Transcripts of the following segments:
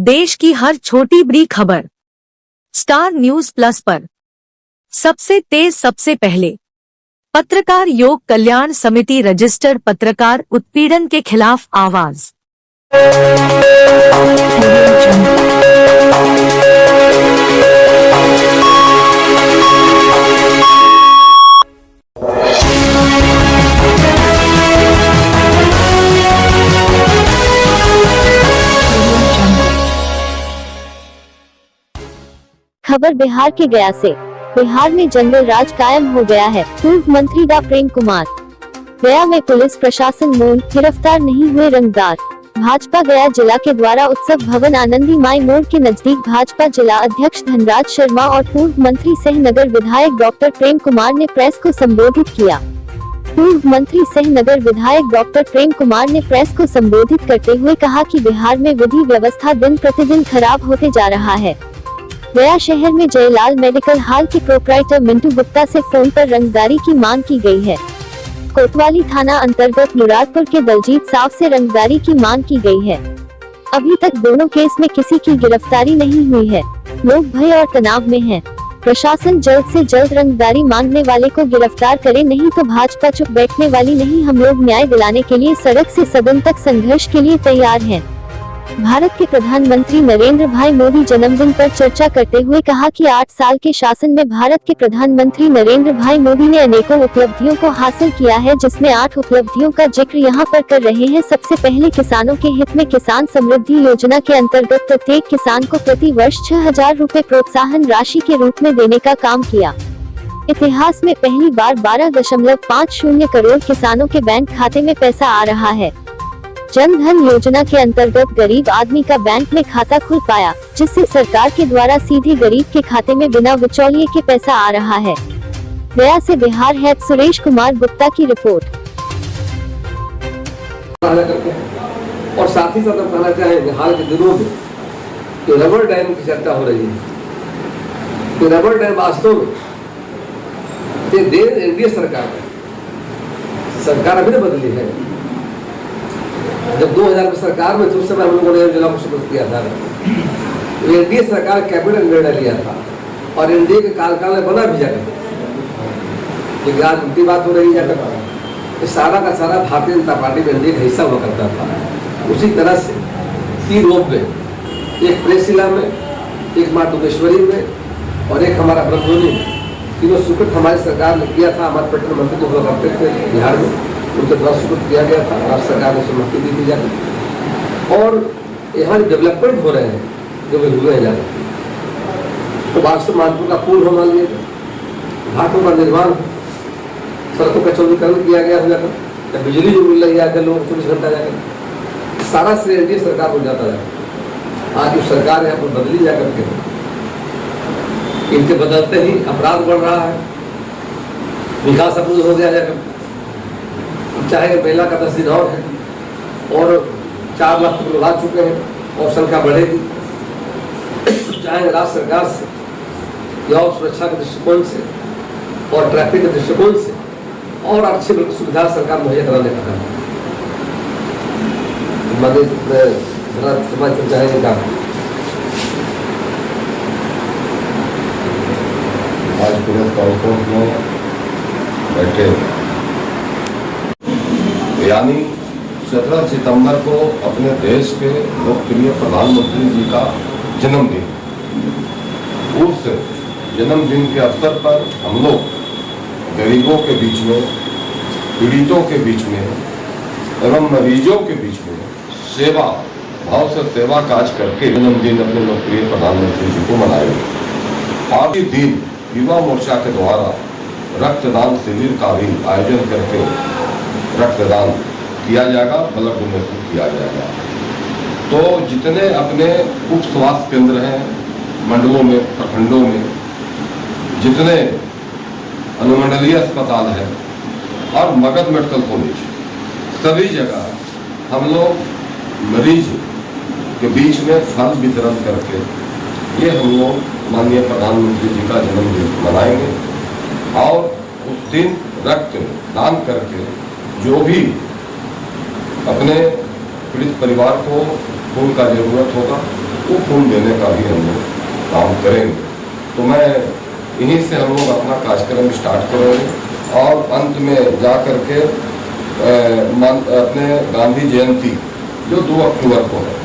देश की हर छोटी बड़ी खबर स्टार न्यूज प्लस पर। सबसे तेज सबसे पहले। पत्रकार योग कल्याण समिति रजिस्टर्ड पत्रकार उत्पीड़न के खिलाफ आवाज। खबर बिहार के गया से। बिहार में जंगल राज कायम हो गया है। पूर्व मंत्री डा प्रेम कुमार। गया में पुलिस प्रशासन मौन, गिरफ्तार नहीं हुए रंगदार। भाजपा गया जिला के द्वारा उत्सव भवन आनंदी माई मोड़ के नजदीक भाजपा जिला अध्यक्ष धनराज शर्मा और पूर्व मंत्री सह नगर विधायक डॉक्टर प्रेम कुमार ने प्रेस को संबोधित किया। पूर्व मंत्री सह नगर विधायक डॉक्टर प्रेम कुमार ने प्रेस को संबोधित करते हुए कहा कि बिहार में विधि व्यवस्था दिन प्रतिदिन खराब होते जा रहा है। गया शहर में जयलाल मेडिकल हॉल के प्रोप्राइटर मिंटू गुप्ता से फोन पर रंगदारी की मांग की गई है। कोतवाली थाना अंतर्गत मुरादपुर के दलजीत साव से रंगदारी की मांग की गई है। अभी तक दोनों केस में किसी की गिरफ्तारी नहीं हुई है। लोग भय और तनाव में हैं। प्रशासन जल्द से जल्द रंगदारी मांगने वाले को गिरफ्तार करे, नहीं तो भाजपा चुप बैठने वाली नहीं। हम लोग न्याय दिलाने के लिए सड़क से सदन तक संघर्ष के लिए तैयार हैं। भारत के प्रधानमंत्री नरेंद्र भाई मोदी जन्मदिन पर चर्चा करते हुए कहा कि 8 साल के शासन में भारत के प्रधानमंत्री नरेंद्र भाई मोदी ने अनेकों उपलब्धियों को हासिल किया है, जिसमें 8 उपलब्धियों का जिक्र यहां पर कर रहे हैं। सबसे पहले किसानों के हित में किसान समृद्धि योजना के अंतर्गत प्रत्येक किसान को प्रति वर्ष 6,000 रूपए प्रोत्साहन राशि के रूप में देने का काम किया। इतिहास में पहली बार 12.50 करोड़ किसानों के बैंक खाते में पैसा आ रहा है। जन धन योजना के अंतर्गत गरीब आदमी का बैंक में खाता खुल पाया, जिससे सरकार के द्वारा सीधे गरीब के खाते में बिना बिचौलिए के पैसा आ रहा है। गया से बिहार हेड सुरेश कुमार गुप्ता की रिपोर्ट। और साथ ही साथ हम कहना चाहेंगे, हाल के दिनों में जो रबर डैम की चर्चा हो रही है, तो रबर डैम वास्तव में एनडीए सरकार अभी न बदली है। जब 2000 में सरकार में थे उस समय हम लोगों ने जिला को सुपुर्द किया था। एनडीए सरकार कैबिनेट निर्णय लिया था और एनडीए के कार्यकाल में बना भी जाकर, लेकिन आज उल्टी बात हो रही है जाकर। सारा का सारा भारतीय जनता पार्टी में एनडीए का हिस्सा हुआ करता था। उसी तरह से 3 रूप में, एक प्रेसिला में, एक माँ दुमेश्वरी में और एक हमारा ब्रह्मोनी में, तीनों सुपुर्द हमारी सरकार ने किया था। हमारे पेट्रोल मंत्री को हुआ करते थे बिहार में, उनके द्वारा सुपुर्द किया गया था। राज्य सरकार ने सहमति दी थी जाकर। और यहाँ जो डेवलपमेंट हो रहे हैं, जो भी हुए हैं जाकर, तो वास्तव मानपुर का पुल हो मान लिया, घाटों का निर्माण, सड़कों का चौड़ीकरण किया गया हो जाकर, बिजली जो मिल रही है आगे लोगों को 24 घंटा जाकर, सारा श्रेय एनडीए सरकार को जाता जाकर। आज जो सरकार यहाँ पर बदली जाकर के, इनके बदलते ही अपराध बढ़ रहा है, विकास अपूर्ण हो गया जाकर। चाहे मेला का 10 दिन और है और 4 लाख तक लोग आ चुके हैं और संख्या बढ़ेगी। चाहे राज्य सरकार से या सुरक्षा के दृष्टिकोण से और ट्रैफिक के दृष्टिकोण से और अच्छी सुविधा सरकार मुहैया कराने का काम चाहेंगे काम। आज प्रेस कॉन्फ्रेंस में बैठे, यानी 17 सितंबर को अपने देश के लोकप्रिय प्रधानमंत्री जी का जन्मदिन, उस जन्मदिन के अवसर पर हम लोग गरीबों के बीच में, पीड़ितों के बीच में एवं मरीजों के बीच में सेवा भाव से सेवा काज करके जन्मदिन अपने लोकप्रिय प्रधानमंत्री जी को मनाएंगे। आज ही दिन युवा मोर्चा के द्वारा रक्तदान शिविर का भी आयोजन करके रक्तदान किया जाएगा, ब्लड डोनेशन किया जाएगा। तो जितने अपने उप स्वास्थ्य केंद्र हैं, मंडलों में, प्रखंडों में, जितने अनुमंडलीय अस्पताल हैं और मगध मेडिकल कॉलेज, सभी जगह हम लोग मरीज के बीच में फल वितरण करके ये हम लोग माननीय प्रधानमंत्री जी का जन्मदिन मनाएंगे। और उस दिन रक्त दान करके जो भी अपने पीड़ित परिवार को खून का जरूरत होगा वो खून देने का भी हम लोग काम करेंगे। तो मैं इन्हीं से हम लोग अपना कार्यक्रम स्टार्ट करेंगे और अंत में जा करके अपने गांधी जयंती जो 2 अक्टूबर को है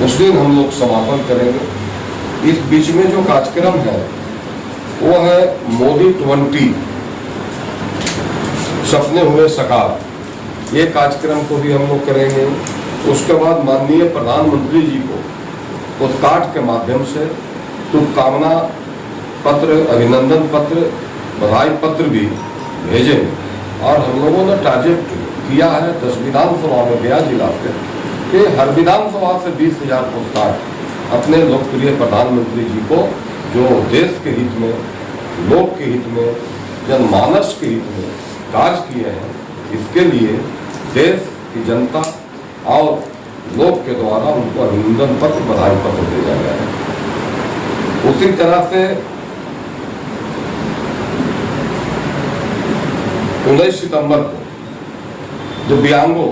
उस दिन हम लोग समापन करेंगे। इस बीच में जो कार्यक्रम है वो है मोदी 20 सपने हुए साकार, ये कार्यक्रम को भी हम लोग करेंगे। उसके बाद माननीय प्रधानमंत्री जी को पोस्टकार्ड के माध्यम से शुभकामना पत्र, अभिनंदन पत्र, बधाई पत्र भी भेजेंगे। और हम लोगों ने टारगेट किया है 10 विधानसभा में गया जिला से कि हर विधानसभा से 20,000 पोस्टकार्ड अपने लोकप्रिय प्रधानमंत्री जी को, जो देश के हित में, लोक के हित में, जनमानस के हित में कार्य किए हैं, इसके लिए देश की जनता और लोग के द्वारा उनको अभिनंदन पत्र, बधाई पत्र दिया गया है। उसी तरह से 19 सितंबर को जो दिव्यांगों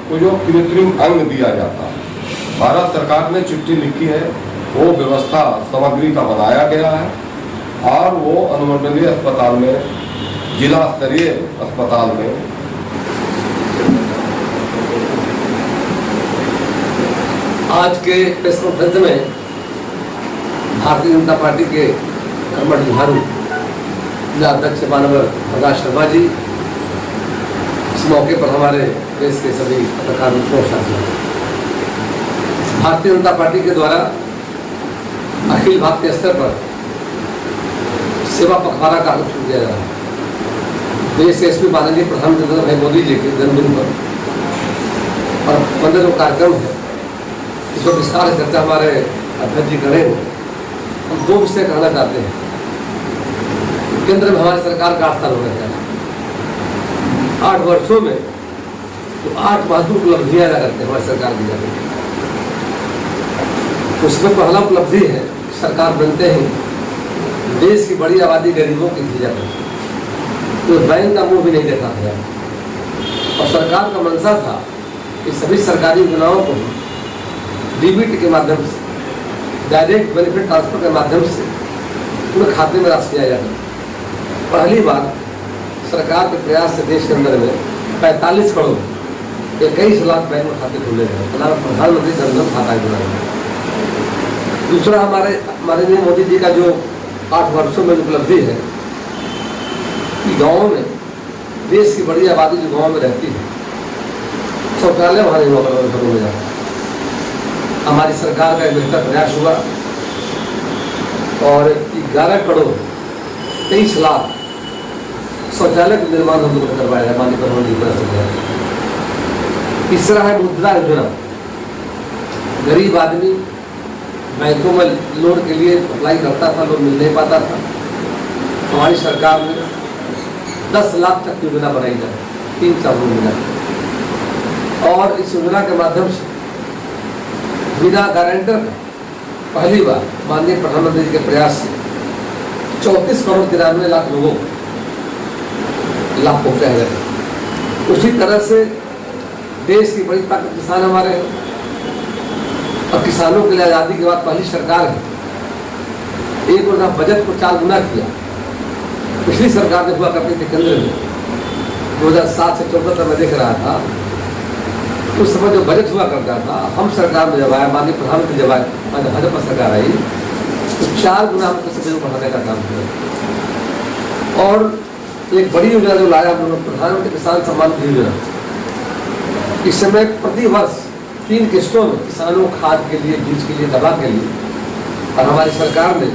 को जो कृत्रिम अंग दिया जाता है, भारत सरकार ने चिट्ठी लिखी है, वो व्यवस्था सामग्री का बनाया गया है और वो अनुमंडलीय अस्पताल में, जिला स्तरीय अस्पताल में आज के प्रेस कॉन्फ्रेंस में भारतीय जनता पार्टी के कर्मठ जुझारू जिला अध्यक्ष मानवर प्रकाश शर्मा जी, इस मौके पर हमारे देश के सभी पत्रकार मित्रों साथियों, भारतीय जनता पार्टी के द्वारा अखिल भारतीय स्तर पर सेवा पखवाड़ा का आयोजन किया जा रहा है। देश के एसपी माननीय प्रधानमंत्री नरेंद्र मोदी जी के जन्मदिन पर और 15 जो कार्यक्रम है, इस पर विस्तार से चर्चा हमारे अध्यक्ष जी करेंगे। हम 2 विषय कहना चाहते हैं। केंद्र में हमारी सरकार का 8 साल हो गया है। 8 वर्षों में तो 8 महत्वपूर्ण उपलब्धियां अदा करते हैं हमारी सरकार की जाती है। उसमें पहला उपलब्धि है, सरकार बनते ही देश की बड़ी आबादी गरीबों की दी जाती है, तो बैंक का मुंह भी नहीं देखा गया। और सरकार का मंशा था कि सभी सरकारी योजनाओं को डीबीटी के माध्यम से, डायरेक्ट बेनिफिट ट्रांसफर के माध्यम से उनके खाते में राशि किया जाता। पहली बार सरकार के प्रयास से देश के अंदर में 45 करोड़ 21 लाख बैंक में खाते खुले हैं, प्रधानमंत्री जनधन खाता योजना। दूसरा, हमारे माननीय मोदी जी का जो 8 वर्षों में उपलब्धि है कि गाँव में, देश की बड़ी आबादी जो गाँव में रहती है, शौचालय वहाँ नहीं घरों में जाता। हमारी सरकार का एक बेहतर प्रयास हुआ और 11 करोड़ 23 लाख शौचालय का निर्माण हम लोगों ने करवाया है माननीय प्रधानमंत्री जी। तीसरा है मुद्रा योजना। गरीब आदमी बैंकों में लोन के लिए अप्लाई करता था, लोन मिल नहीं पाता था। हमारी सरकार ने 10 लाख तक योजना बनाई जाए, 3 साल में मिला। और इस योजना के माध्यम से बिना गारंटर पहली बार माननीय प्रधानमंत्री जी के प्रयास से 34 करोड़ 93 लाख लोगों को लाभ पहुंचाया गया। उसी तरह से देश की बड़ी ताकत किसान हमारे हैं और किसानों के लिए आज़ादी के बाद पहली सरकार है। एक गुना बजट को 4 गुना किया। पिछली सरकार ने हुआ करती थी केंद्र में 2007 से 14 तक मैं देख रहा था, उस समय जो बजट हुआ करता था, हम सरकार में जब आया, माननीय प्रधानमंत्री जब आए, भाजपा सरकार आई, तो 4 गुना हम बजट बढ़ाने का काम किया। और एक बड़ी योजना जो लाया हम लोग, प्रधानमंत्री किसान सम्मान निधि योजना। इस समय प्रति वर्ष 3 किस्तों में किसानों खाद के लिए, बीज के लिए, दवा के लिए, और हमारी सरकार ने